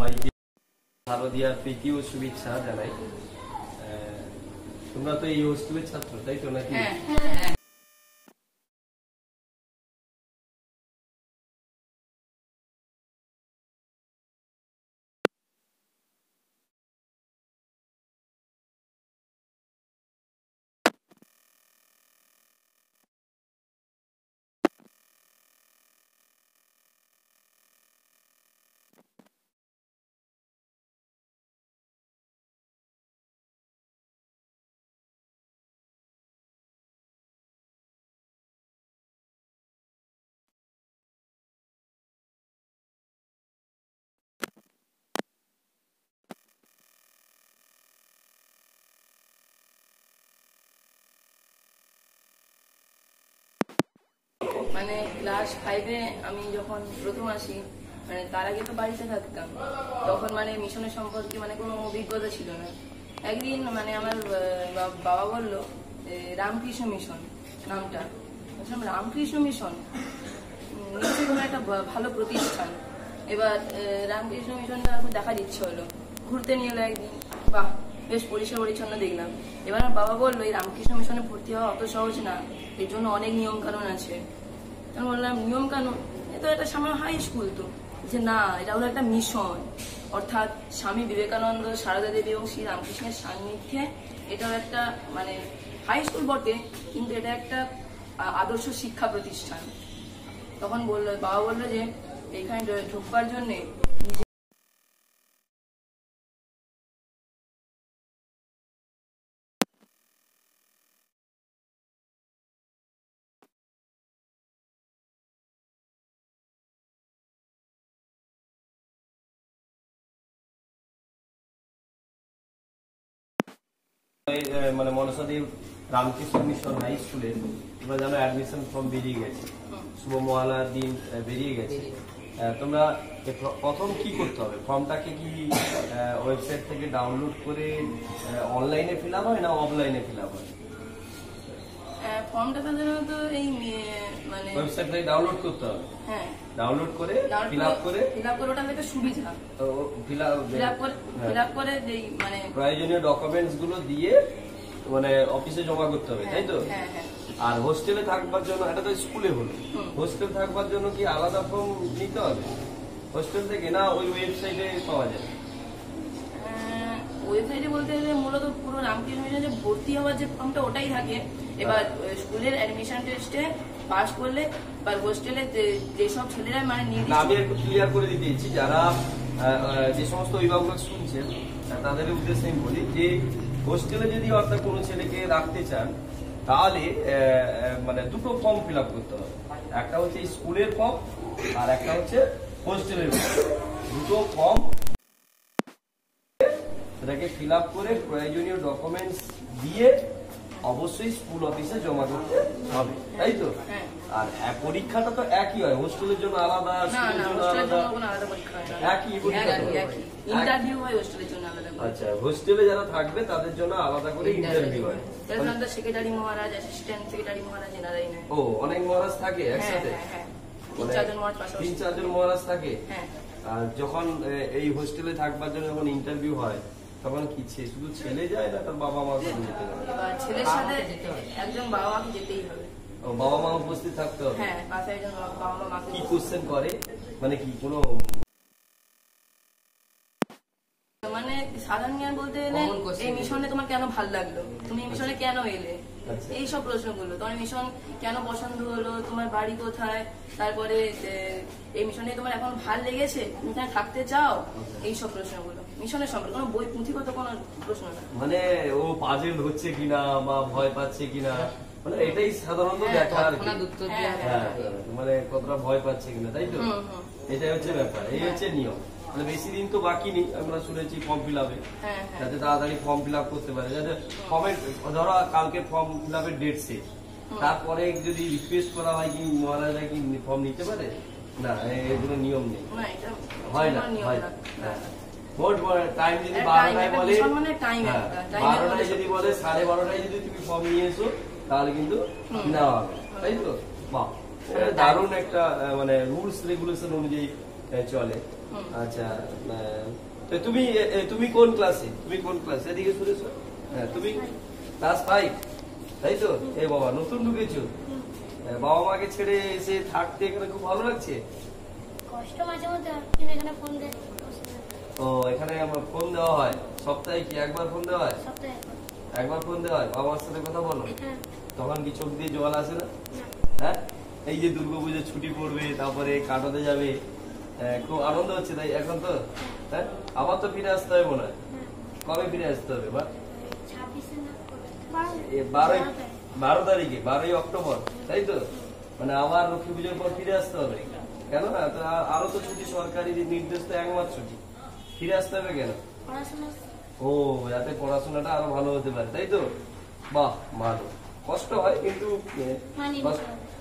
সবাইকে শারদীয়ার প্রীতি ও শুভেচ্ছা জানাই। তোমরা তো এই হোস্টেলের ছাত্র, তাই তো নাকি? মানে ক্লাস 5-এ আমি যখন প্রথম আসি, মানে তার আগে তো বাড়িতে থাকতাম, তখন মানে মিশনের সম্পর্কে মানে কোনো অভিজ্ঞতা ছিল না। একদিন মানে আমার বাবা বলল রামকৃষ্ণ মিশন নামটা। রামকৃষ্ণ মিশন নিশ্চয়ই কোনো একটা ভালো প্রতিষ্ঠান। এবার রামকৃষ্ণ মিশনটা দেখার ইচ্ছে হলো, ঘুরতে নিয়ে এলো একদিন। বাহ, বেশ পরিষ্কার পরিচ্ছন্ন দেখলাম। এবার আমার বাবা বললো এই রামকৃষ্ণ মিশনে ভর্তি হওয়া অত সহজ না, এর জন্য অনেক নিয়ম কানুন আছে। আমি বললাম নিয়ম কানুন, এ তো একটা সামান্য হাই স্কুল। তো যে না, এটা হলো একটা মিশন, অর্থাৎ স্বামী বিবেকানন্দ, সারদা দেবী এবং শ্রী রামকৃষ্ণের সান্নিধ্যে এটাও একটা মানে হাই স্কুল বটে, কিন্তু এটা একটা আদর্শ শিক্ষা প্রতিষ্ঠান। তখন বাবা বললো যে এখানে ঢুকবার জন্যে মানে মনসাদেব রামকৃষ্ণ মিশন হাই স্কুলে তোমরা জানো অ্যাডমিশন ফর্ম বেরিয়ে গেছে, শুভ মহালয়ার দিন বেরিয়ে গেছে। তোমরা প্রথম কি করতে হবে? ফর্মটাকে কি ওয়েবসাইট থেকে ডাউনলোড করে অনলাইনে ফিল আপ হয় না অফলাইনে ফিল আপ হয়? ফর্মটা সাধারণত এই মানে ওয়েবসাইট থেকে ডাউনলোড করতে হবে। হ্যাঁ, ডাউনলোড করে ফিল আপ করে ওটা একটা সুবিধা। তো ফিল আপ করে এই মানে প্রয়োজনীয় ডকুমেন্টস গুলো দিয়ে মানে অফিসে জমা করতে হবে, তাই তো? হ্যাঁ হ্যাঁ। আর হোস্টেলে থাকবার জন্য, এটা তো স্কুলে হলো, হোস্টেল থাকবার জন্য কি আলাদা ফর্ম নিতে হবে হোস্টেল থেকে, না ওই ওয়েবসাইটে পাওয়া যায়? ওয়েবসাইটে বলতে গেলে মূলত পুরো রামকৃষ্ণ মিশনে যে ভর্তি হওয়ার যে ফর্মটা ওটাই থাকে। এবার স্কুলের অ্যাডমিশন টেস্টে পাস করলে বা হোস্টেলে যেসব ছেলেরা মানে আমি একটু ক্লিয়ার করে দিতে চাইছি, যারা যে সমস্ত অভিভাবক শুনছেন তাদের উদ্দেশ্যে আমি বলি যে হোস্টেলে যদি অর্থাৎ কোনো ছেলেকে রাখতে চান তাহলে মানে দুটো ফর্ম ফিল আপ করতে হবে। একটা হচ্ছে স্কুলের ফর্ম আর একটা হচ্ছে হোস্টেলের ফর্ম। দুটো ফর্ম সেটাকে ফিল আপ করে প্রয়োজনীয় ডকুমেন্টস দিয়ে অবশ্যই স্কুল অফিসে জমা করতে হবে, তাই তো? আর পরীক্ষাটা তো একই হয়, হোস্টেলের জন্য আলাদা, স্কুলের জন্য আলাদা, একই পরীক্ষা। ইন্টারভিউ হয় হোস্টেলের জন্য আলাদা। আচ্ছা, হোস্টেলে যারা থাকবে তাদের জন্য আলাদা করে ইন্টারভিউ হয়। সেক্রেটারি মহারাজ, অ্যাসিস্ট্যান্ট সেক্রেটারি মহারাজ এনারাই নেয়। ও, অনেক মহারাজ থাকে একসাথে? 3-4 মহারাজ থাকে। আর যখন এই হোস্টেলে থাকবার জন্য যখন ইন্টারভিউ হয় তখন কি শুধু ছেলে যায় না তার বাবা মা যেতে হবে? ছেলের সাথে একজন বাবা মাকে যেতেই হবে। ও, বাবা মা উপস্থিত থাকতে হবে। হ্যাঁ, পাশে একজন বাবা মা। কি কোশ্চেন করে, মানে কি কোনো মানে সাধারণ জ্ঞান বলতে গেলে এই মিশনে তোমার কেন ভালো লাগলো, তুমি মিশনে কেন এলে, এই সব প্রশ্নগুলো। তোমার মিশন কেন পছন্দ হলো, তোমার বাড়ি কোথায়, তারপরে এই মিশনে তোমার এখন ভাল লেগেছে, তুমি এখানে থাকতে চাও, এই সব প্রশ্নগুলো মিশনের সম্পর্কে। কোনো বই পুঁথিগত কোনো প্রশ্ন না, মানে ও পাজেল হচ্ছে কিনা বা ভয় পাচ্ছে কিনা, মানে এটাই সাধারণত দেখা আর কি। মানে কতটা ভয় পাচ্ছে কিনা, তাই তো? এটাই হচ্ছে ব্যাপার, এই হচ্ছে নিয়ম। মানে বেশি দিন তো বাকি নেই, আমরা শুনেছি ফর্ম ফিল আপে, যাতে তাড়াতাড়ি ফর্ম ফিল আপ করতে পারে, যাতে ফর্মের ধরো কালকে ফর্ম ফিল আপের ডেট শেষ, তারপরে যদি রিকোয়েস্ট করা হয় কি মহারাজা কি ফর্ম নিতে পারে? না, এগুলো নিয়ম নেই, হয় না, হয় না। ভোট টাইম যদি 12টায় বলে, 12টায় যদি বলে 12:30টায় যদি তুমি ফর্ম নিয়ে এসো তাহলে কিন্তু নেওয়া হবে, তাই তো? বাহ, দারুণ একটা মানে রুলস রেগুলেশন অনুযায়ী চলে। আচ্ছা তো তুমি কোন ক্লাসে এদিকে শুনেছো? হ্যাঁ তুমি ক্লাস 5 তাই তো? এ বাবা নতুন ঢুকেছো, বাবা মাকে ছেড়ে এসে থাকতে এখানে খুব ভালো লাগছে? কষ্ট মাঝে মধ্যে, কিন্তু এখানে ফোন দেয়। ও এখানে আমার ফোন দেওয়া হয় সপ্তাহে কি একবার ফোন দেওয়া হয়? সপ্তাহে একবার ফোন দেওয়া হয়। বাবা মার সাথে কথা বলো? হ্যাঁ। তখন কি চোখ দিয়ে জল আসে না? হ্যাঁ এই যে দুর্গাপুজোর ছুটি পড়বে, তারপরে কাটাতে যাবে, খুব আনন্দ হচ্ছে তাই এখন তো? হ্যাঁ আবার তো ফিরে আসতে হবে মনে হয়। কবে ফিরে আসতে হবে? 12 তারিখে 12ই অক্টোবর তাই তো? মানে আবার লক্ষ্মী পুজোর পর ফিরে আসতে হবে। কেন না? আরো তো ছুটি, সরকারি নির্দেশ তো 1 মাস ছুটি, ফিরে আসতে হবে কেন? ও যাতে পড়াশোনাটা আরো ভালো হতে পারে তাই তো? বাহ ভালো, কষ্ট হয় কিন্তু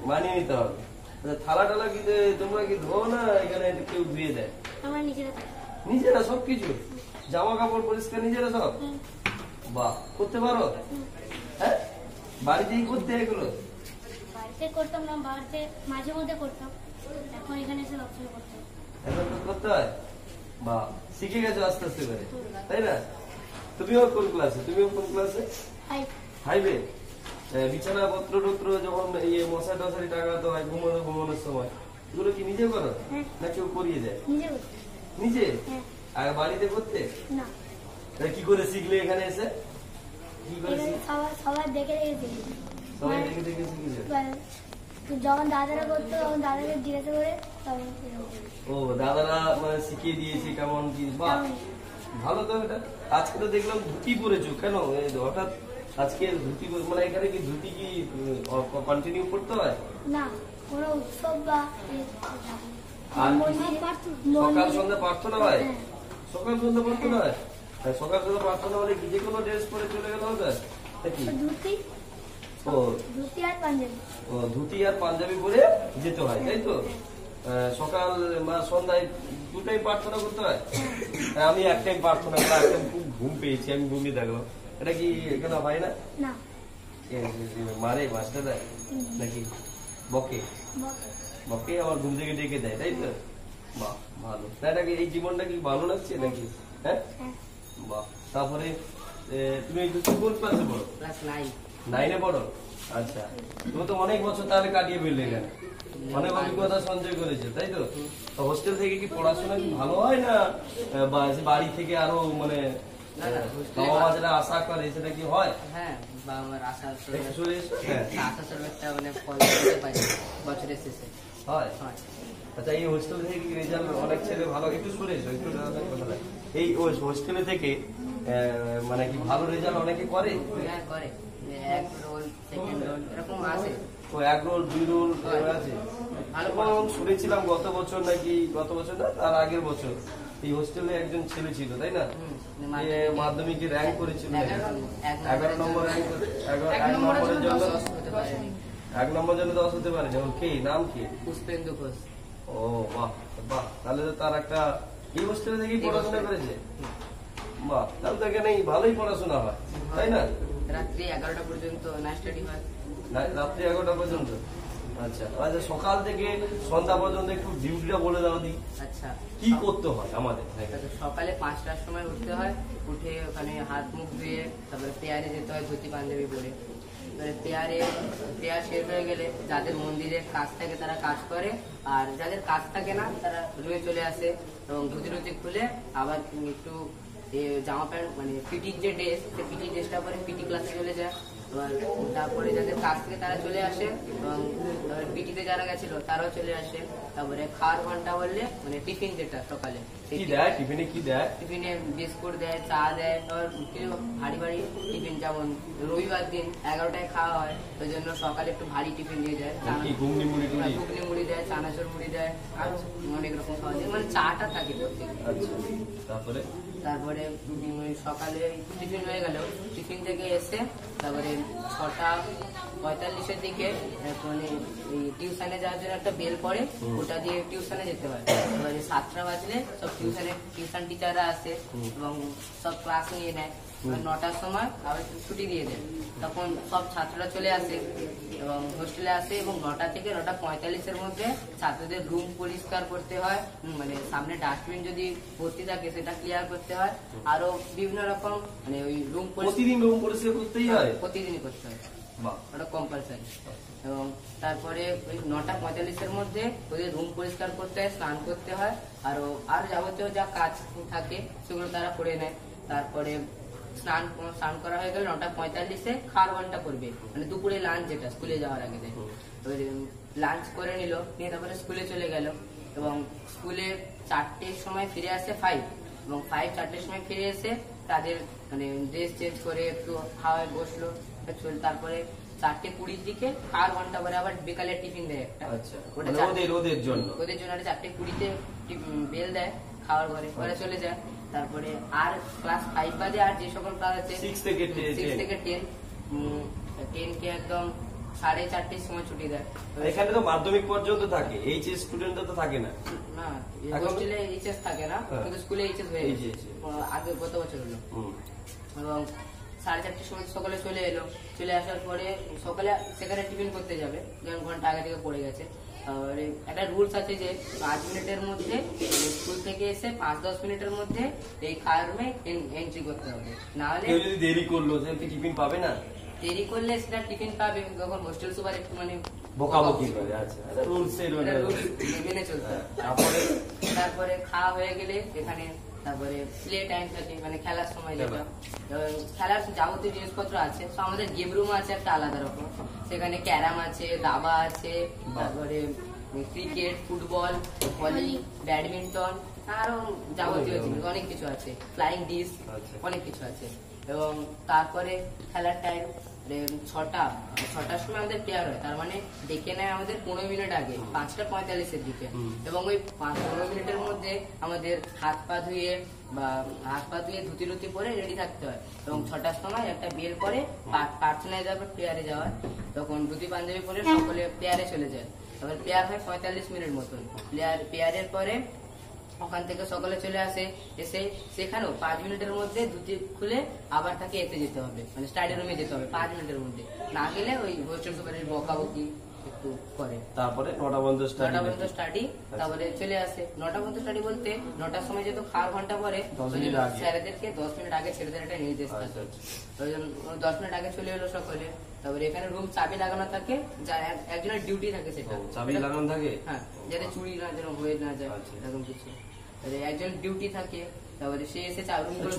মানিয়ে নিতে হবে। থালা টালা কি তোমরা কি ধো না এখানে কেউ ধুয়ে দেয়? নিজেরা সবকিছু, জামা কাপড় পরিষ্কার নিজেরা সব? বাহ করতে পারো? হ্যাঁ বাড়িতেই করতে এগুলো? বাড়িতে করতাম না, বাড়িতে মাঝে মধ্যে করতাম, এখন এখানে এসে সবসময় করতাম। এখন তো করতে হয়? বাহ শিখে গেছো আস্তে আস্তে করে তাই না? তুমিও কোন ক্লাসে? 5-এ? বিছানা পত্র টত্র যখন মশা টশারি টাঙাতে হয় ঘুমানোর সময়, এগুলো কি নিজে করো না কেউ করিয়ে দেয়? নিজে? আর বাড়িতে করতে না। কি করে শিখলে এখানে এসে? কি করে সবাই দেখে সবাই দেখে দেখে শিখেছে? যখন দাদারা করতো তখন দাদাকে জিজ্ঞাসা করে ও দাদারা মানে শিখিয়ে দিয়েছে কেমন কি? বাহ ভালো তো এটা। আজকে তো দেখলাম ধুতি পরেছো, কেন হঠাৎ আজকে ধুতি? মানে এখানে কি ধুতি কি কন্টিনিউ করতে হয়? না, কোনো উৎসব বা সকাল সন্ধ্যা প্রার্থনা হয়? সকাল সন্ধ্যা প্রার্থনা হয়? সকাল সন্ধ্যা প্রার্থনা হলে কি যে কোনো ড্রেস পরে চলে গেল হবে নাকি? ধুতি আর পাঞ্জাবি পরে যেতে হয় তাই তো? সকাল সন্ধ্যায় দুটাই প্রার্থনা করতে হয়? আমি একটাই প্রার্থনা করা, খুব ঘুম পেয়েছি, আমি ঘুমিয়ে থাকলাম। এটা কি এখানে হয় না? মারে মাস্টার দেয় নাকি? বকে আমার ঘুম থেকে ডেকে দেয় তাই তো? বাহ ভালো। এটাকে এই জীবনটা কি ভালো লাগছে নাকি? হ্যাঁ বাহ। তারপরে তুমি কোন ক্লাসে পড়ো? ক্লাস 9-এ পড়ো? আচ্ছা তুমি তো অনেক বছর তাহলে কাটিয়ে ফেললে এখানে, অনেক অভিজ্ঞতা সঞ্চয় করেছে তাই তো? হোস্টেল থেকে কি পড়াশোনা কি ভালো হয় না বাড়ি থেকে আরো মানে বাবা মা যেটা আশা করে সেটা কি হয়? হ্যাঁ বাবা মার আশা মানে ফল বছরের শেষে হয়। আচ্ছা এই হোস্টেল থেকে কি রেজাল্ট অনেক ছেলে ভালো? একটু শুনে এই হোস্টেলে থেকে মানে কি ভালো রেজাল্ট অনেকে করে? হ্যাঁ করে, 1 রোল 2nd রোল এরকম আছে। ও 1 রোল 2 রোল আছে ভালো। শুনেছিলাম গত বছর না তার আগের বছর এই হোস্টেলে একজন ছেলে ছিল তাই না, মাধ্যমিকে র্যাঙ্ক করেছিল 11 নম্বর র্যাঙ্ক, 1 নম্বরের জন্য 10 হতে পারে। যেমন কে নাম কি? পুষ্পেন্দু ঘোষ। ও বাহ বাহ, তাহলে তো তার একটা এই হোস্টেলে থেকেই পড়াশোনা করেছে। বাহ তাহলে তো এখানে ভালোই পড়াশোনা হয় তাই না? রাত্রি 11টা পর্যন্ত নাইট স্টাডি হয়। রাত্রি 11টা পর্যন্ত? আচ্ছা আচ্ছা সকাল থেকে সন্ধ্যা পর্যন্ত একটু ডিউটিটা বলে দাও দি। আচ্ছা কি করতে হয় আমাদের? সকালে 5টার সময় উঠতে হয়, উঠে ওখানে হাত মুখ ধুয়ে তারপরে প্রেয়ারে যেতে হয় ধুতি পাঞ্জাবি পরে। প্রেয়ার শেষ হয়ে গেলে যাদের মন্দিরে কাজ থাকে তারা কাজ করে, আর যাদের কাজ থাকে না তারা রুমে চলে আসে এবং ধুতি টুতি খুলে আবার একটু জামা প্যান্ট মানে পিটির যে ড্রেস, সে পিটির ড্রেসটা পরে পিটি ক্লাসে চলে যায়। তারপরে যাদের কাজ থেকে তারা চলে আসে এবং পিটিতে যারা গেছিল তারাও চলে আসে। তারপরে খাওয়ার ঘন্টা বললে মানে টিফিন যেটা সকালে, টিফিনে কি দেয়? টিফিনে বিস্কুট দেয়, চা দেয়, কিছু ভারী ভারী টিফিন। যেমন রবিবার দিন 11টায় খাওয়া হয়, ওই জন্য সকালে একটু ভারী টিফিন দিয়ে দেয়। ঘুগনি মুড়ি দেয়, চানাচুর মুড়ি দেয়, আর অনেক রকম খাওয়া যায়, মানে চাটা থাকে তারপরে সকালে টিফিন হয়ে গেল, টিফিন থেকে এসে তারপরে 6:45 দিকে মানে টিউশনে যাওয়ার জন্য একটা বেল পড়ে, ওটা দিয়ে টিউশনে যেতে হয়। এবারে 7টা বাজলে সব টিউশন টিচাররা আসে এবং সব ক্লাস নিয়ে নেয়। 9টার সময় আবার ছুটি দিয়ে দেয়, তখন সব ছাত্ররা চলে আসে এবং হোস্টেলে আসে এবং 9টা থেকে 9:45-এর মধ্যে ছাত্রদের রুম পরিষ্কার করতে হয়, মানে সামনে ডাস্টবিন যদি ভর্তি থাকে সেটা ক্লিয়ার করতে হয়, আরো বিভিন্ন রকম মানে ওই রুম প্রতিদিন রুম পরিষ্কার করতেই হয়, প্রতিদিনই করতে হয়, ওটা কম্পালসারি। এবং তারপরে ওই 9:45-এর মধ্যে ওদের রুম পরিষ্কার করতে হয়, স্নান করতে হয়, আর যাবতীয় যা কাজ থাকে সেগুলো তারা করে নেয়। তারপরে স্নান করা হয়ে গেলে 9:45-এ খাওয়ার ঘন্টা করবে, মানে দুপুরে লাঞ্চ যেটা স্কুলে যাওয়ার আগে দেয়। লাঞ্চ করে নিয়ে তারপরে স্কুলে চলে গেল এবং স্কুলে 4টের সময় ফিরে আসে 5 এবং 4টের সময় ফিরে এসে তাদের মানে ড্রেস চেঞ্জ করে একটু হাওয়ায় বসলো, তারপরে 4:20-র দিকে খাওয়ার ঘন্টা পরে আবার বিকালের টিফিন দেয় একটা, ওদের জন্য 4:20-তে বেল দেয় খাওয়ার ঘরে, ওরা চলে যায়। তারপরে আর ক্লাস 5 বাদে আর যে সকল ক্লাস আছে 6 থেকে 10 কে একদম 4:30-র সময় ছুটি দেয়। এখানে তো মাধ্যমিক পর্যন্ত থাকে, এইচএস স্টুডেন্টরা তো থাকে না। না, হোস্টেলে এইচএস থাকে না, কিন্তু স্কুলে এইচএস হয়ে গেছে আগে, গত বছর হলো। এবং 4:30-র সময় সকালে চলে আসার পরে সকালে সেখানে টিফিন করতে যাবে, যেমন ঘন্টা আগে থেকে পড়ে গেছে। একটা রুলস আছে যে 5 মিনিটের মধ্যে স্কুল থেকে এসে 5-10 মিনিটের মধ্যে এই খাওয়ার রুমে এন্ট্রি করতে হবে, না হলে যদি দেরি করলো টিফিন পাবে না। দেরি করলে সেটা টিফিন পাবে, তখন হোস্টেল সুপার একটু মানে বকাবকি করে। আচ্ছা, মেনে চলতে। তারপরে খাওয়া হয়ে গেলে এখানে তারপরে প্লে টাইম থাকে, মানে খেলার সময় যেটা খেলার যাবতীয় জিনিসপত্র আছে। তো আমাদের গেম রুম আছে একটা আলাদা রকম, সেখানে ক্যারাম আছে, দাবা আছে, তারপরে ক্রিকেট, ফুটবল, ভলি, ব্যাডমিন্টন, আরো যাবতীয় জিনিস অনেক কিছু আছে, ফ্লাইং ডিশ, অনেক কিছু আছে। এবং তারপরে খেলার টাইম 6টার সময় আমাদের প্লেয়ার হয়, তার মানে ডেকে নেয় আমাদের 15 মিনিট আগে 5:45-এর দিকে। এবং ওই 15 মিনিটের মধ্যে আমাদের হাত পা ধুয়ে ধুতি পরে রেডি থাকতে হয়। এবং 6টার সময় একটা বেল করে প্রার্থনায় যাবে, প্লেয়ারে যাওয়ার, তখন ধুতি পাঞ্জাবি পরে সকলে প্লেয়ারে চলে যায়। তারপর প্লেয়ার হয় 45 মিনিট মতন। প্লেয়ারের পরে ওখান থেকে সকালে চলে আসে, এসে সেখানেও 5 মিনিটের মধ্যে ধুতি খুলে আবার তাকে এতে যেতে হবে, মানে স্টাডি রুমে যেতে হবে 5 মিনিটের মধ্যে, না গেলে ওই হোস্টেল সুপারের বকাবকি একটু করে। তারপরে 9টা পর্যন্ত স্টাডি, তারপরে চলে আসে। 9টা পর্যন্ত স্টাডি বলতে 9টার সময় যেহেতু খাওয়ার ঘন্টা পরে স্যারেদেরকে 10 মিনিট আগে ছেলেদের একটা নির্দেশ থাকে, 10 মিনিট আগে চলে এলো সকলে। তারপরে এখানে রুম চাবি লাগানো থাকে, যার একজনের ডিউটি থাকে, সেটা চাবি লাগানো থাকে, হ্যাঁ, যাতে চুরি না যেন হয়ে না যায় এরকম কিছু, একজন ডিউটি থাকে। তারপরে সে এসে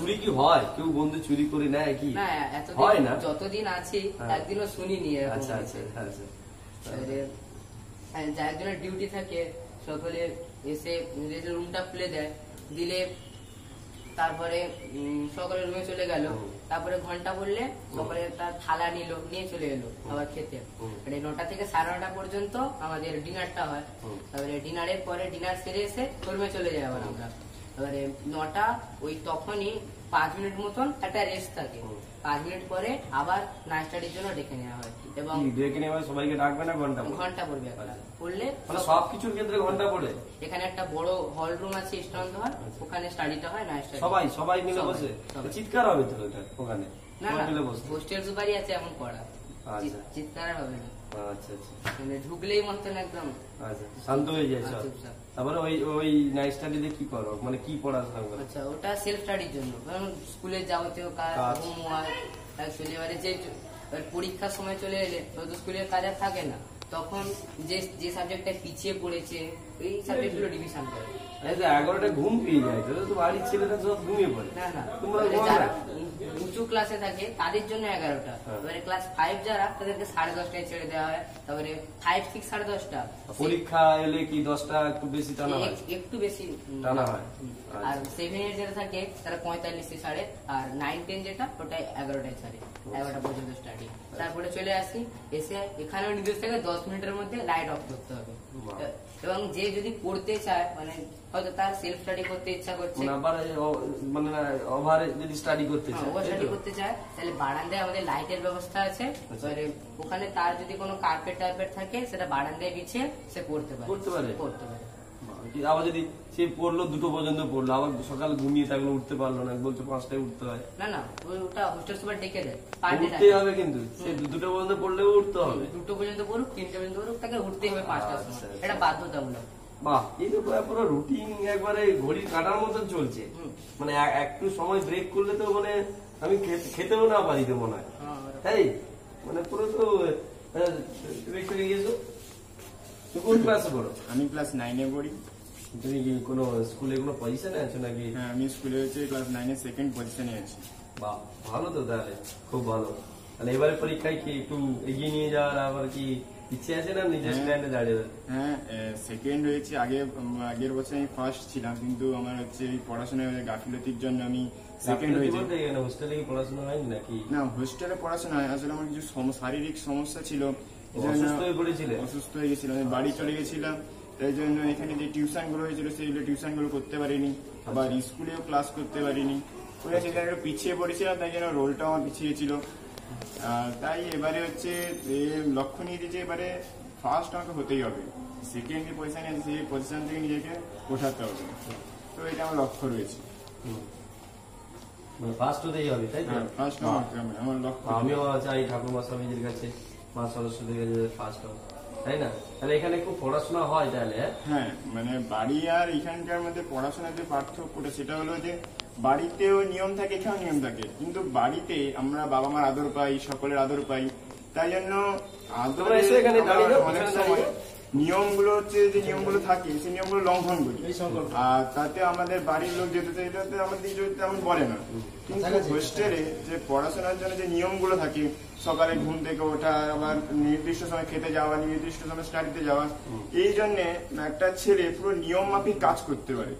চুরি কি হয়, কেউ বন্ধু চুরি করে নেয় কি? না, এতদিন যতদিন আছি একদিনও শুনিনি। আচ্ছা আচ্ছা আচ্ছা। একজনের ডিউটি থাকে, সকলে এসে রুমটা খুলে দেয়, দিলে তারপরে সকালে রুমে চলে গেল। তারপরে ঘন্টা বললে সকালে একটা থালা নিয়ে চলে এলো আবার খেতে। 9টা থেকে 9:30 পর্যন্ত আমাদের ডিনারটা হয়। তারপরে ডিনারের পরে ডিনার সেরে এসে রুমে চলে যাই আবার আমরা। এবারে 9টা ওই তখনই 5 মিনিট মতন একটা রেস্ট থাকে, 5 মিনিট পরে আবার নাইট স্টাডির জন্য ডেকে নেওয়া হয়। এবং ডেকে নেওয়া সবাইকে ডাকবে না, ঘন্টা পড়বে একটা, পড়লে সবকিছুর ক্ষেত্রে ঘন্টা পড়ে। এখানে একটা বড় হল রুম আছে, স্ট্যান্ড হয়, ওখানে স্টাডিটা হয়, নাইট স্টাডি সবাই মিলে বসে। চিৎকার হবে তো ওখানে? না, হোস্টেল সুপারি আছে এমন পড়া, চিৎকার হবে না। আচ্ছা আচ্ছা, মানে ঢুকলেই মতন একদম শান্ত হয়ে যায়। তারপরে ওই নাইট স্টাডিতে কি করো, মানে কি পড়াশোনা করো? আচ্ছা, ওটা সেলফ স্টাডির জন্য, কারণ স্কুলে যাবতীয় কাজ, হোমওয়ার্ক, এবারে যে পরীক্ষার সময় চলে এলে তো স্কুলের কাজ আর থাকে না, তখন যে সাবজেক্টটা পিছিয়ে পড়েছে ওই সাবজেক্ট গুলো রিভিশন করে। 11টা ঘুম পেয়ে যায় তো বাড়ির ছেলেরা সব ঘুমিয়ে পড়ে। না, যারা উঁচু ক্লাসে থাকে তাদের জন্য 11টা, এবারে ক্লাস 5 যারা তাদেরকে 10:30টায় ছেড়ে দেওয়া হয়। তারপরে 5, 6, 10:30টা পরীক্ষা এলে কি 10টা একটু বেশি টানা হয়, একটু বেশি টানা হয়। আর 7 এর যেটা থাকে তারা 45 ছাড়ে, আর 9, 10 যেটা ওটাই 11টায় ছাড়ে, 11টা পর্যন্ত স্টাডি। তারপরে চলে আসি, এসে এখানেও নির্দেশ থাকে 10 মিনিটের মধ্যে লাইট অফ করতে হবে। এবং যে যদি পড়তে চায় মানে হয়তো তার সেলফ স্টাডি করতে ইচ্ছা করছে, মানে ওভারে যদি স্টাডি করতে চায়, ওভার স্টাডি করতে চায়, তাহলে বারান্দায় আমাদের লাইটের ব্যবস্থা আছে। এবারে ওখানে তার যদি কোনো কার্পেট টাইপের থাকে সেটা বারান্দায় বিছিয়ে সে পড়তে পারে। আবার যদি সে পড়লো 2টো পর্যন্ত পড়লো, আবার সকাল ঘুমিয়ে থাকলো, উঠতে পারলো না, বলছে 5টায় উঠতে হয়। না ওটা হোস্টেল সুপার ডেকে দেয়, উঠতে হবে, কিন্তু সে 2টো পর্যন্ত পড়লেও উঠতে হবে। 2টো পর্যন্ত পড়ুক, 3টে পর্যন্ত পড়ুক, তাকে উঠতে হবে 5টার সময়, এটা বাধ্যতামূলক। বাহ, এই তো পুরো রুটিন একবারে ঘড়ির কাটার মতন চলছে। মানে একটু সময় ব্রেক করলে তো মানে আমি খেতেও না পারি তো মনে হয়। তাই মানে পুরো তো ব্রেক করে গেছো। তুমি কোন ক্লাসে পড়ো? আমি ক্লাস 9-এ পড়ি। তুমি কি কোনো স্কুলে কোনো পজিশনে আছো নাকি? হ্যাঁ, আমি স্কুলে হচ্ছে ক্লাস 9-এ 2nd পজিশনে আছি। বাহ, ভালো তো, তাহলে খুব ভালো। তাহলে এবারে পরীক্ষায় কি একটু এগিয়ে নিয়ে যাওয়ার আবার কি ইচ্ছে আছে না নিজের স্ট্যান্ডে দাঁড়িয়ে? হ্যাঁ, 2nd হয়েছে। আগের বছর আমি ফার্স্ট ছিলাম, কিন্তু আমার হচ্ছে এই পড়াশোনার গাফিলতির জন্য আমি 2nd হয়েছি। হোস্টেলে কি পড়াশোনা হয়নি নাকি? না, হোস্টেলে পড়াশোনা হয়, আসলে আমার কিছু শারীরিক সমস্যা ছিল, অসুস্থ হয়ে পড়েছিলে? অসুস্থ হয়ে গেছিলাম, বাড়ি চলে গেছিলাম, তাই জন্য এখানে যে টিউশন গুলো হয়েছিল সেগুলো টিউশন গুলো করতে পারিনি, আবার স্কুলেও ক্লাস করতে পারিনি, ওরা সেখানে একটু পিছিয়ে পড়েছিলাম, তাই জন্য রোলটাও আমার পিছিয়ে ছিল। তাই এবারে হচ্ছে লক্ষ্য নিয়ে যে এবারে ফার্স্ট আমাকে হতেই হবে, 2nd যে পজিশনে আছে সেই পজিশন থেকে নিজেকে ওঠাতে হবে, তো এটা আমার লক্ষ্য রয়েছে। ফার্স্ট হতেই হবে, তাই তো? ফার্স্ট আমার লক্ষ্য। আমিও চাই ঠাকুরমা স্বামীজির কাছে, মা সরস্বতীর কাছে ফার্স্ট হোক, তাই না? তাহলে এখানে খুব পড়াশোনা হয় তাহলে? হ্যাঁ, মানে বাড়ি আর এখানকার মধ্যে পড়াশোনার যে পার্থক্যটা সেটা হলো যে বাড়িতেও নিয়ম থাকে, এখানেও নিয়ম থাকে, কিন্তু বাড়িতে আমরা বাবা মার আদর পাই, সকলের আদর পাই, তাই জন্য অনেক সময় নিয়মগুলো হচ্ছে যে নিয়মগুলো থাকে সেই নিয়মগুলো লঙ্ঘন করি, আর তাতে আমাদের বাড়ির লোক যেতে চাইতে আমাদের তেমন বলে না। কিন্তু হোস্টেলে যে পড়াশোনার জন্য যে নিয়মগুলো থাকে, সকালে ঘুম থেকে ওঠা, আবার নির্দিষ্ট সময় খেতে যাওয়া, নির্দিষ্ট সময় স্টাডিতে যাওয়া, এই জন্য একটা ছেলে পুরো নিয়ম মাফিক কাজ করতে পারে।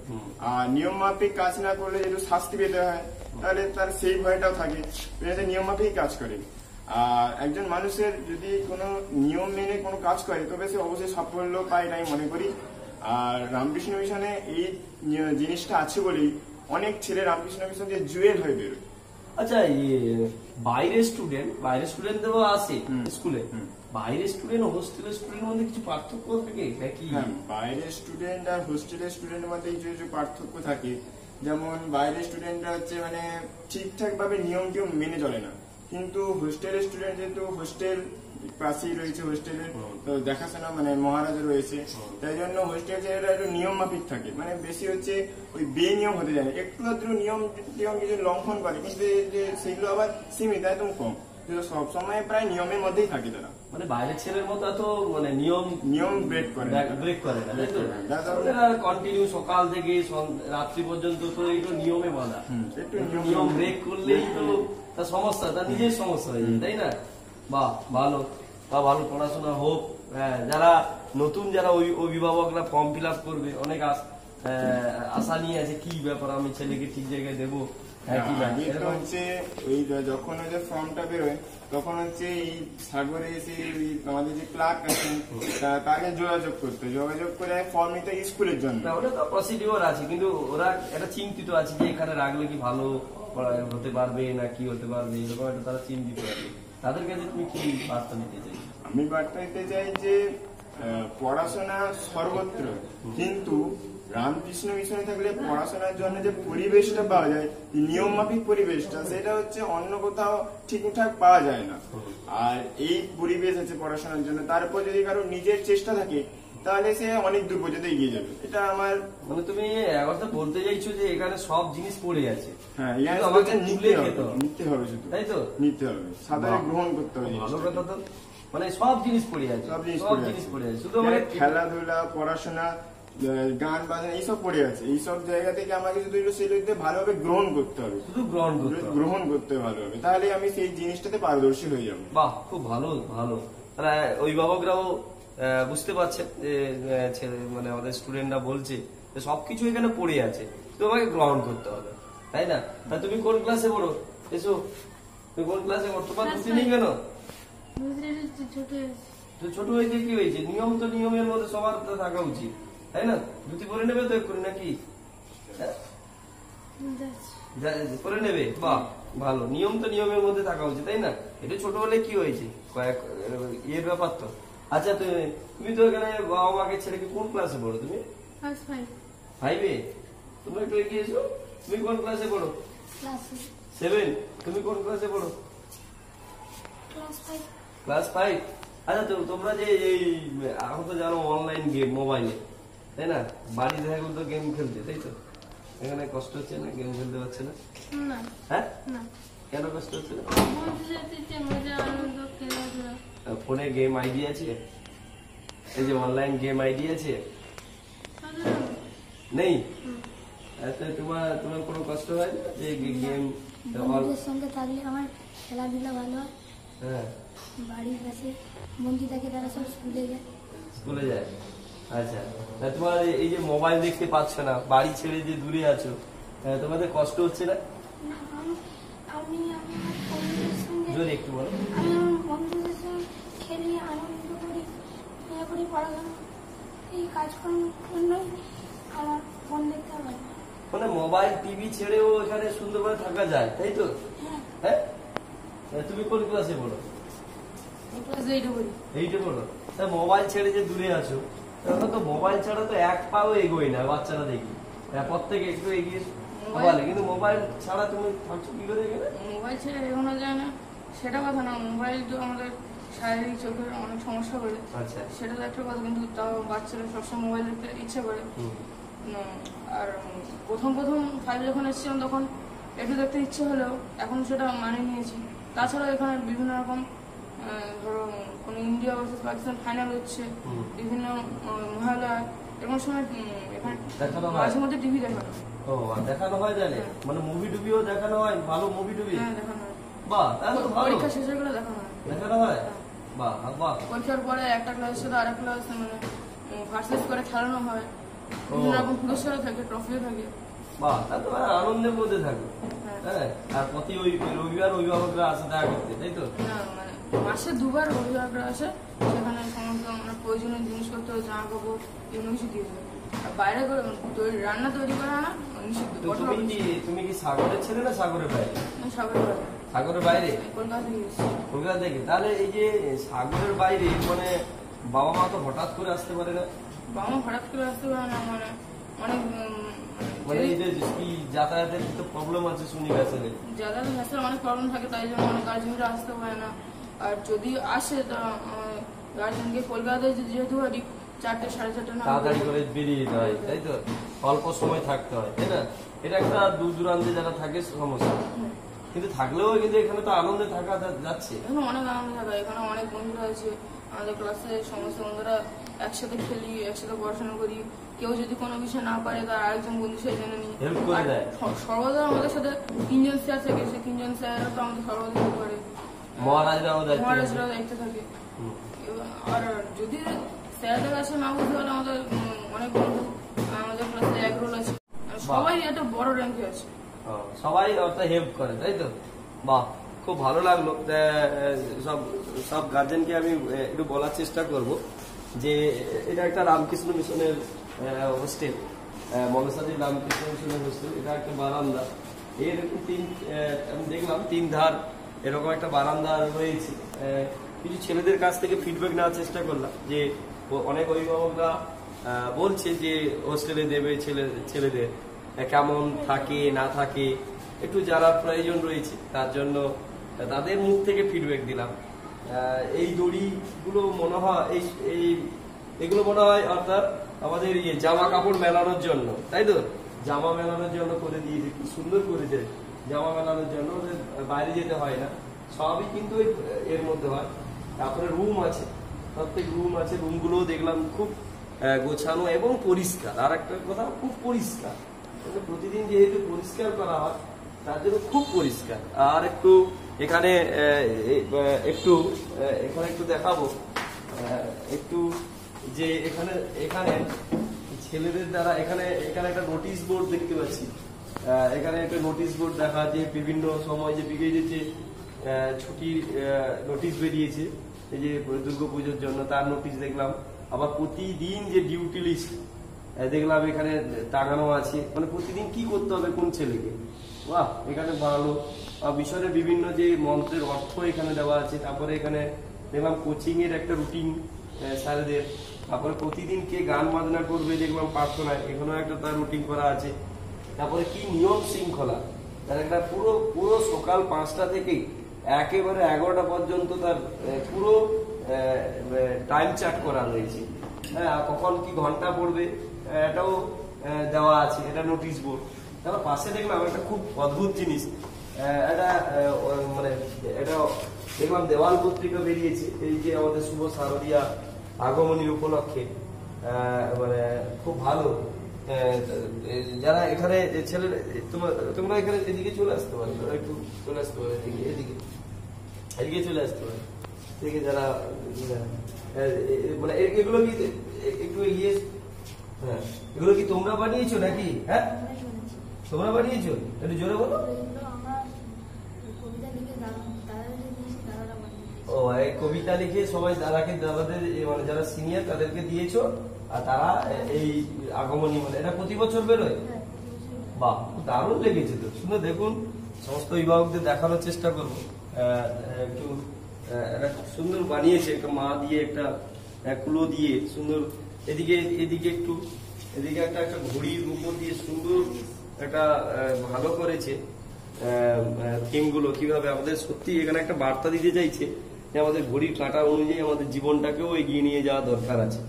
আর নিয়ম মাফিক কাজ না করলে যেহেতু শাস্তি পেতে হয়, তাহলে তার সেই ভয়টাও থাকে, নিয়ম মাফিক কাজ করে। আর একজন মানুষের যদি কোনো নিয়ম মেনে কোনো কাজ করে তবে সে অবশ্যই সাফল্য পায়, তাই মনে করি। আর রামকৃষ্ণ মিশনে এই জিনিসটা আছে বলেই অনেক ছেলে রামকৃষ্ণ মিশন যে জুয়েল হয়ে বেরোয়। আচ্ছা, বাইরের স্টুডেন্ট তো আসে স্কুলে, বাইরের স্টুডেন্ট হোস্টেলের স্টুডেন্টের মধ্যে কিছু পার্থক্য থাকে নাকি? হ্যাঁ, বাইরের স্টুডেন্ট আর হোস্টেলের স্টুডেন্টের মধ্যে কিছু পার্থক্য থাকে। যেমন বাইরের স্টুডেন্টরা হচ্ছে মানে ঠিকঠাক ভাবে নিয়ম টিয়ম মেনে চলে না, কিন্তু হোস্টেলের স্টুডেন্ট যেহেতু হোস্টেল পাশেই রয়েছে, হোস্টেলের তো দেখাশোনা মানে মহারাজ রয়েছে, তাই জন্য হোস্টেল ছেলেরা একটু নিয়ম মাফিক থাকে, মানে বেশি হচ্ছে ওই বেনিয়ম হতে যায় না, একটু আধটু নিয়ম কিছু লঙ্ঘন করে, কিন্তু সেগুলো আবার সীমিত, একদম কম, সব সময় প্রায় নিয়মের মধ্যেই থাকে তারা। মানে বাইরের ছেলের মতো এত মানে নিয়ম ব্রেক করে না, তাই তো? কন্টিনিউ সকাল থেকে রাত্রি পর্যন্ত তো এইগুলো নিয়মে বাঁধা, একটু নিয়ম ব্রেক করলেই তো তার সমস্যা, তার নিজের সমস্যা হয়ে যায়, তাই না? বাহ, ভালো পড়াশোনা হোক। যারা নতুন যারা অভিভাবকরা ফর্ম ফিল আপ করবে, অনেক আশা নিয়ে আছে, কি ব্যাপার আমি ছেলেকে ঠিক জায়গায় দেবো, যখন ফর্মটা বেরোয় তখন হচ্ছে এই সাগরে এসে আমাদের যে ক্লার্ক আছেন তাকে যোগাযোগ করে ফর্ম নিতে স্কুলের জন্য। ওটা তো প্রসিডিওর আছে, কিন্তু ওরা একটা চিন্তিত আছে যে এখানে রাখলে কি ভালো হতে পারবে না কি হতে পারবে, এরকম একটা তারা চিন্তিত আছে। তাদের কাছে তুমি কি বার্তা নিতে চাই? আমি বার্তা নিতে চাই যে পড়াশোনা সর্বত্র, কিন্তু রামকৃষ্ণ মিশনে থাকলে পড়াশোনার জন্য যে পরিবেশটা পাওয়া যায়, নিয়ম মাফিক পরিবেশটা, সেটা হচ্ছে অন্য কোথাও ঠিকঠাক পাওয়া যায় না। আর এই পরিবেশ আছে পড়াশোনার জন্য, তারপর যদি কারো নিজের চেষ্টা থাকে তাহলে সে অনেক দূর পর্যন্ত এগিয়ে যাবে। এটা আমার মানে তুমি কথা বলতে চাইছো যে এখানে সব জিনিস পড়ে আছে। হ্যাঁ, আমাকে নিতে হবে, শুধু তাই তো, নিতে হবে, সাধারণ গ্রহণ করতে হবে। ভালো কথা তো, মানে সব জিনিস পড়ে আছে, সব জিনিস পড়ে আছে, শুধু মানে খেলাধুলা, পড়াশোনা, গান বাজনা এইসব পড়ে আছে। এইসব জায়গা থেকে আমাকে শুধু সেগুলোতে ভালোভাবে গ্রহণ করতে হবে, শুধু গ্রহণ করতে হবে ভালোভাবে, তাহলে আমি সেই জিনিসটাতে পারদর্শী হয়ে যাবো। বাহ, খুব ভালো। তারা অভিভাবকরাও বুঝতে পারছে যে মানে আমাদের স্টুডেন্টরা বলছে যে সবকিছু এখানে পড়ে আছে, তো আমাকে গ্রহণ করতে হবে, তাই না? তা তুমি কোন ক্লাসে পড়ো? এসো, তুমি কোন ক্লাসে পড়ো? তোমার দুটি নেই কেন? তো ছোট হয়েছে কি হয়েছে, নিয়ম তো নিয়মের মধ্যে সবার তো থাকা উচিত, তাই না? ধুতি পরে নেবে তো এক্ষুনি নাকি? হ্যাঁ? করে নেবে, বাহ ভালো, নিয়ম তো নিয়মের মধ্যে থাকা উচিত, তাই না? এটা ছোট হলে কি হয়েছে, কয়েক ইয়ের ব্যাপার তো। আচ্ছা তুমি তো এখানে বাবা মাকে ছেড়ে কি কোন ক্লাসে পড়ো তুমি? ক্লাস 5 ফাইভে? তুমি একটু এগিয়ে এসো। তুমি কোন ক্লাসে পড়ো? ক্লাস 7। তুমি কোন ক্লাসে পড়ো? Class 5 class 5। আচ্ছা তো তোমরা যে এই এখন তো জানো অনলাইন গেম মোবাইলে, তাই না? বাড়িতে থাকলে তো গেম খেলতে, তাই তো? এখানে কষ্ট হচ্ছে না, গেম খেলতে পারছে না? না হ্যাঁ, না কেন কষ্ট হচ্ছে না? বন্ধুদের সাথে মজা আনন্দ খেলাধুলা ফোনে গেম আইডি আছে? এই যে অনলাইন গেম আইডি আছে? নেই? আচ্ছা তোমার কোনো কষ্ট হয় না যে গেম? বন্ধুদের সঙ্গে থাকলে আমার খেলাধুলা ভালো হয়। হ্যাঁ, বাড়ির কাছে বন্ধু থাকে, তারা সব স্কুলে যায়। স্কুলে যায়। আচ্ছা, তা তোমার এই যে মোবাইল দেখতে পাচ্ছ না, বাড়ি ছেড়ে যে দূরে আছো, তোমাদের কষ্ট হচ্ছে না? আমি আমার বন্ধুদের সঙ্গে জোরে একটু বলো। আমি আমার বন্ধুদের সঙ্গে খেলি, আনন্দ করি, ইয়ে করি, পড়াশোনা এই কাজকর্মের জন্যই আমার ফোন দেখতে হয়। মানে মোবাইল টিভি ছেড়েও এখানে সুন্দরভাবে থাকা যায়, তাই তো? হ্যাঁ, তুমি কোন ক্লাসে পড়ো? ক্লাস 8 পড়ি। এইটা বলো। তা মোবাইল ছেড়ে যে দূরে আছো, তখন তো মোবাইল ছাড়া তো এক পাও এগোই না, বাচ্চারা দেখি প্রত্যেকে একটু এগিয়ে মোবাইলে, কিন্তু মোবাইল ছাড়া তুমি থাকছো কি করে এখানে? মোবাইল ছেড়ে এগোনো যায় না সেটা কথা না, মোবাইল তো আমাদের শারীরিক চোখের অনেক সমস্যা করে, আচ্ছা, সেটা তো একটা কথা, কিন্তু তাও বাচ্চারা সবসময় মোবাইল দেখতে ইচ্ছে করে। আর প্রথম 5 যখন এসেছিলাম তখন একটু দেখতে ইচ্ছে হলেও এখন সেটা মানিয়ে নিয়েছি। তাছাড়া এখানে বিভিন্ন রকম ধরো কোনো ইন্ডিয়া ভার্সেস পাকিস্তান ফাইনাল হচ্ছে, বিভিন্ন মহিলা এরকম সময় এখানে মাঝে মধ্যে টিভি দেখানো। ও দেখানো হয় জানে, মানে মুভি টুভিও দেখানো হয়, ভালো মুভি টুভি? হ্যাঁ দেখানো হয়, বাহ, তাহলে তো ভালো। পরীক্ষা শেষ হয়ে গেলে দেখানো হয়। দেখানো হয়, বাহ বাহ। পরীক্ষার পরে একটা ক্লাসের সাথে আরেক ক্লাস মানে ভার্সেস করে খেলানো হয়, বিভিন্ন রকম পুরস্কারও থাকে, ট্রফিও থাকে। বাহ, তাহলে তো আনন্দের মধ্যে থাকো। হ্যাঁ, আর প্রতি ওই রবিবার অভিভাবকরা আসে দেখা করতে, তাই তো? না মানে মাসে 2বার অভিভাবকরা আসে, সেখানে সমস্ত মানে প্রয়োজনীয় জিনিসপত্র, জামা কাপড় এগুলো কিছু দিয়ে দেবে। আর বাইরে করে রান্না তৈরি করা না নিষিদ্ধ। তো তুমি কি সাগরের ছেলে না সাগরের বাইরে? সাগরের বাইরে। সাগরের বাইরে? কলকাতা থেকে এসেছি। কলকাতা থেকে? তাহলে এই যে সাগরের বাইরে মানে বাবা মা তো হঠাৎ করে আসতে পারে না? বাবা মা হঠাৎ করে আসতে পারে না, মানে অনেক মানে এই যে কি যাতায়াতের তো প্রবলেম আছে শুনি গেছে। যাতায়াতের রাস্তার অনেক প্রবলেম থাকে, তাই জন্য অনেক গার্জেনরা আসতে পারে না। আর যদি আসে তা গার্জেনকে কলকাতায় যেহেতু 4টে 4:30 না তাড়াতাড়ি করে বেরিয়ে যেতে হয়, তাই তো? অল্প সময় থাকতে হয়, তাই না? এটা একটা দূর দূরান্তে যারা থাকে সমস্যা, কিন্তু থাকলেও কিন্তু এখানে তো আনন্দে থাকা যাচ্ছে। এখানে অনেক আনন্দ থাকে, এখানে অনেক বন্ধুরা আছে, আমাদের ক্লাসে সমস্ত বন্ধুরা একসাথে খেলি, একসাথে পড়াশোনা করি। কেউ যদি কোনো বিষয় না পারে তার আরেকজন বন্ধু সেই জন্য নিই, হেল্প করে দেয়। সর্বদা আমাদের সাথে 3জন স্যার থাকে, সেই 3জন স্যার তো আমাদের সর্বদা হেল্প করে। মহারাজরাও দায়িত্ব থাকে। আর যদি স্যারদের কাছে না বুঝতে পারলে আমাদের অনেক বন্ধু আমাদের ক্লাসে এগরোল আছে, সবাই একটা বড় র্যাঙ্কে আছে, সবাই অর্থাৎ হেল্প করে, তাই তো? বাহ, খুব ভালো লাগলো। সব গার্জেনকে আমি একটু বলার চেষ্টা করব যে এটা একটা রামকৃষ্ণ মিশনের হোস্টেল, মনসাজি রামকৃষ্ণ মিশনের হোস্টেল। এটা একটা বারান্দা, এরকম আমি দেখলাম 3 ধার এরকম একটা বারান্দা রয়েছে। কিছু ছেলেদের কাছ থেকে ফিডব্যাক নেওয়ার চেষ্টা করলাম যে অনেক অভিভাবকরা বলছে যে হোস্টেলে দেবে ছেলেদের, কেমন থাকে না থাকে একটু যারা প্রয়োজন রয়েছে তার জন্য তাদের মুখ থেকে ফিডব্যাক দিলাম। এই দড়িগুলো মনে হয় এগুলো মনে হয় অর্থাৎ আমাদের জামা কাপড় মেলানোর জন্য, তাই তো? জামা মেলানোর জন্য করে দিয়েছে, কি সুন্দর করেছে জামা মেলানোর জন্য, ওদের বাইরে যেতে হয় না, সবই কিন্তু এর মধ্যে হয়। তারপরে রুম আছে, প্রত্যেক রুম আছে, রুমগুলো দেখলাম খুব গোছানো এবং পরিষ্কার। আর একটা কথা, খুব পরিষ্কার, প্রতিদিন যেহেতু পরিষ্কার করা হয় তার জন্য খুব পরিষ্কার। আর এখানে একটু দেখাবো একটু যে এখানে ছেলেদের দ্বারা এখানে একটা নোটিশ বোর্ড দেখতে পাচ্ছি। এখানে একটা নোটিশ বোর্ড দেখা, যে বিভিন্ন সময় যে ব্রিগেডের যে ছুটির নোটিশ বেরিয়েছে এই যে দুর্গাপুজোর জন্য তার নোটিশ দেখলাম। আবার প্রতিদিন যে ডিউটি লিস্ট দেখলাম এখানে টাঙানো আছে, মানে প্রতিদিন কি করতে হবে কোন ছেলেকে। বাহ, এখানে ভালো বিষয়ে বিভিন্ন যে মন্ত্রের অর্থ এখানে দেওয়া আছে। তারপরে এখানে দেখলাম কোচিং এর একটা রুটিন স্যারেদের। তারপরে প্রতিদিন কে গান বাজনা করবে দেখলাম প্রার্থনায়, এখানেও একটা তার রুটিন করা আছে। তারপরে কি নিয়ম শৃঙ্খলা, তার একটা পুরো সকাল 5টা থেকে একেবারে 11টা পর্যন্ত তার পুরো টাইম চার্ট করা রয়েছে। হ্যাঁ, কখন কি ঘন্টা পড়বে এটাও দেওয়া আছে, এটা নোটিশ বোর্ড। তারপর পাশে দেখলাম একটা খুব অদ্ভুত জিনিস, এটা মানে এটা দেখলাম দেওয়াল পত্রিকা বেরিয়েছে এই যে আমাদের শুভ শারদীয়া আগমনীর উপলক্ষে। মানে খুব ভালো। যারা এখানে ছেলে তোমরা এখানে এদিকে চলে আসতে পারো, একটু চলে আসতে পারো এদিকে এদিকে চলে আসতে পারো। এদিকে যারা মানে এগুলো কি একটু ইয়ে, হ্যাঁ এগুলো কি তোমরা বানিয়েছো নাকি? হ্যাঁ তোমরা বানিয়েছো, একটু জোরে বলো। ও এই কবিতা লিখে সবাই দাদাকে দাদাদের মানে যারা সিনিয়র তাদেরকে দিয়েছো, আর তারা এই আগমনী মানে এটা প্রতি বছর বেরোয়। বাহ, দারুণ লেগেছে তো। শুনে দেখুন, সমস্ত অভিভাবকদের দেখানোর চেষ্টা করবো। একটু একটা খুব সুন্দর বানিয়েছে, একটা মা দিয়ে একটা কুলো দিয়ে সুন্দর। এদিকে একটু এদিকে একটা ঘড়ির উপর দিয়ে সুন্দর একটা ভালো করেছে থিম গুলো। কিভাবে আমাদের সত্যি এখানে একটা বার্তা দিতে চাইছে যে আমাদের ঘড়ির কাঁটা অনুযায়ী আমাদের জীবনটাকেও এগিয়ে নিয়ে যাওয়া দরকার আছে।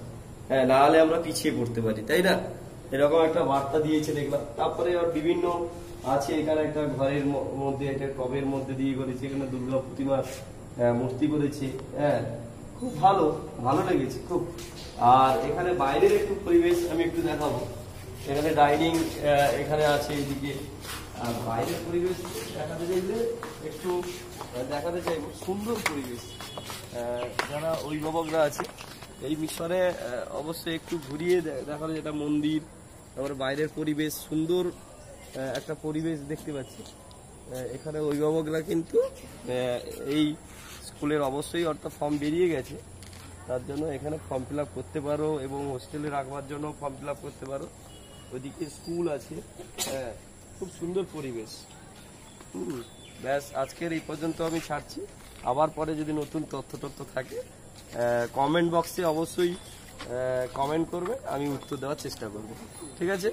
হ্যাঁ, না হলে আমরা পিছিয়ে পড়তে পারি, তাই না? এরকম একটা বার্তা দিয়েছে দেখলাম। তারপরে আর বিভিন্ন আছে, এখানে একটা ঘরের মধ্যে একটা টবের মধ্যে দিয়ে করেছে, এখানে দুর্গা প্রতিমার মূর্তি করেছে। হ্যাঁ, খুব ভালো লেগেছে খুব। আর এখানে বাইরের একটু পরিবেশ আমি একটু দেখাবো। এখানে ডাইনিং এখানে আছে এইদিকে। আর বাইরের পরিবেশ দেখাতে চাইলে একটু দেখাতে চাইবো, সুন্দর পরিবেশ। যারা অভিভাবকরা আছে এই মিশরে অবশ্যই একটু ঘুরিয়ে দেখানো, যেটা মন্দির, তারপরে বাইরের পরিবেশ সুন্দর একটা পরিবেশ দেখতে পাচ্ছি। এখানে অভিভাবকরা কিন্তু এই স্কুলের অবশ্যই অর্থাৎ ফর্ম বেরিয়ে গেছে, তার জন্য এখানে ফর্ম ফিল আপ করতে পারো এবং হোস্টেলে রাখবার জন্য ফর্ম ফিল আপ করতে পারো। ওইদিকে স্কুল আছে। খুব সুন্দর পরিবেশ। ব্যাস, আজকের এই পর্যন্ত আমি ছাড়ছি। আবার পরে যদি নতুন তথ্য থাকে কমেন্ট বক্সে অবশ্যই কমেন্ট করবে, আমি উত্তর দেওয়ার চেষ্টা করব। ঠিক আছে?